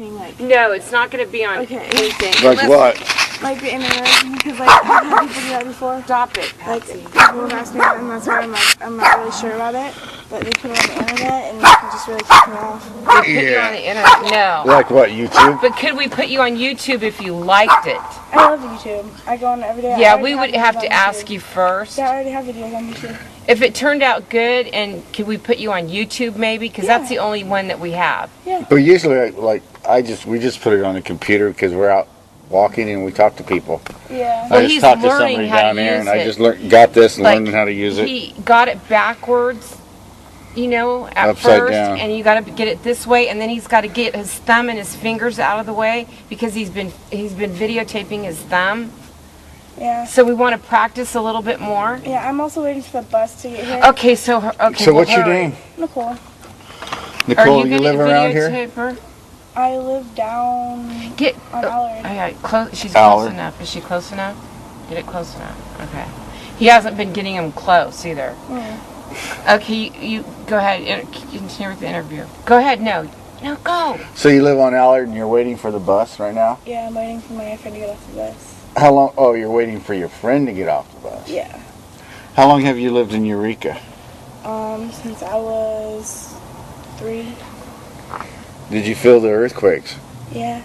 Like, no, it's not going to be on okay. anything. Like what? Like the internet, because like I've had people do that before. Stop it. Like people have asked me that, and that's why I'm not really sure about it. But they put it on the internet, and it can just really kick me off. They put you on the internet? No. Like what, YouTube? But could we put you on YouTube if you liked it? I love YouTube. I go on every day. Yeah, we would have to ask you first. Yeah, I already have videos on YouTube. If it turned out good, and could we put you on YouTube maybe? Because that's the only one that we have. Yeah. But usually, like, we just put it on the computer because we're out walking and we talk to people. Yeah. Well, I just he's talked to learning somebody how to down there, use and I it. just got this and Like, learned how to use it. He got it backwards, you know, at Upside first, down. and you got to get it this way, and then he's got to get his thumb and his fingers out of the way because he's been videotaping his thumb. Yeah. So we want to practice a little bit more. Yeah, I'm also waiting for the bus to get here. Okay, so So what's your hurry. name? Nicole. Are Nicole, you you live gonna around here? videotape her? I live down Get. on Allard. Okay, close. She's Allard. close enough. Is she close enough? Get it close enough. Okay. He hasn't been getting him close either. Okay, you go ahead. Continue with the interview. Go ahead. No, go. So you live on Allard and you're waiting for the bus right now? Yeah, I'm waiting for my friend to get off the bus. How long? Oh, you're waiting for your friend to get off the bus. Yeah. How long have you lived in Eureka? Since I was 3. Did you feel the earthquakes? Yeah.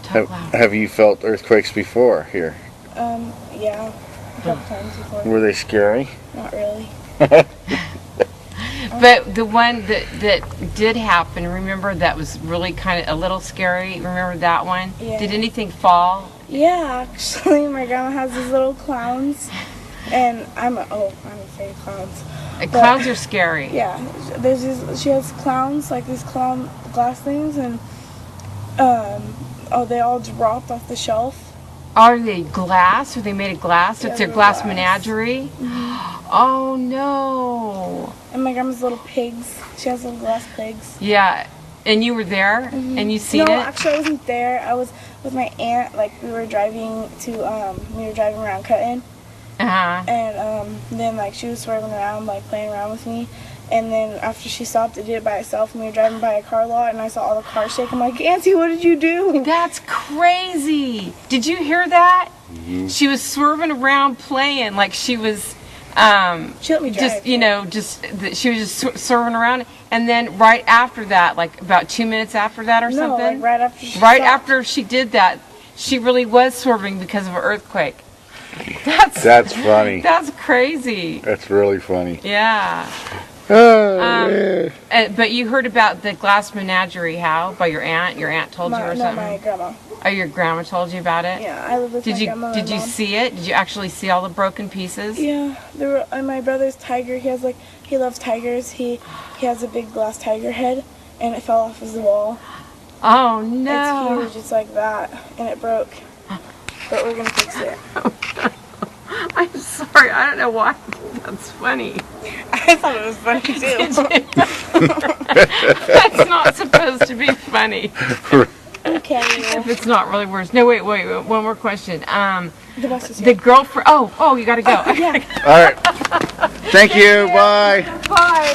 Talk loud. Have you felt earthquakes before here? Yeah. A couple times before. Were they scary? Not really. But the one that did happen, remember, that was really kind of a little scary. Remember that one? Yeah. Did anything fall? Yeah, actually, my grandma has these little clowns, and I'm afraid of clowns. Clowns are scary. Yeah, she has clowns, like these clown glass things, and they all dropped off the shelf. Are they glass? Are they made of glass? Yeah, It's their they're glass glass. menagerie? Oh no. And my grandma's little pigs. She has little glass pigs. Yeah. And you were there? And you seen No, it? actually, I wasn't there. I was with my aunt. Like we were driving around Cutton, Uh-huh. and then like she was swerving around, like playing around with me. And then after she stopped, it did it by itself, and we were driving by a car lot, and I saw all the cars shake. I'm like, Auntie, what did you do? That's crazy. Did you hear that? She was swerving around playing like she was She let me drive. she was just swerving around, and then right after that, like about 2 minutes after that or No, something, like right after she right stopped. after she did that, she really was swerving because of an earthquake. That's funny. That's crazy. That's really funny. Yeah. Oh, man. But you heard about the glass menagerie, how? By your aunt? Your aunt told you or No, something? my grandma. Oh, your grandma told you about it? Yeah, I live with my grandma. Did you see it? Did you actually see all the broken pieces? Yeah, there were. And my brother's tiger. He loves tigers. He has a big glass tiger head, and it fell off his wall. Oh no! It's huge. It's like that, and it broke. But we're gonna fix it. I'm sorry. I don't know why. That's funny. I thought it was funny too. That's not supposed to be funny. Okay. If it's not really worse. No, wait. One more question. The bus is The here. girlfriend. Oh, you gotta go. Yeah. All right. Thank you. Bye. Bye.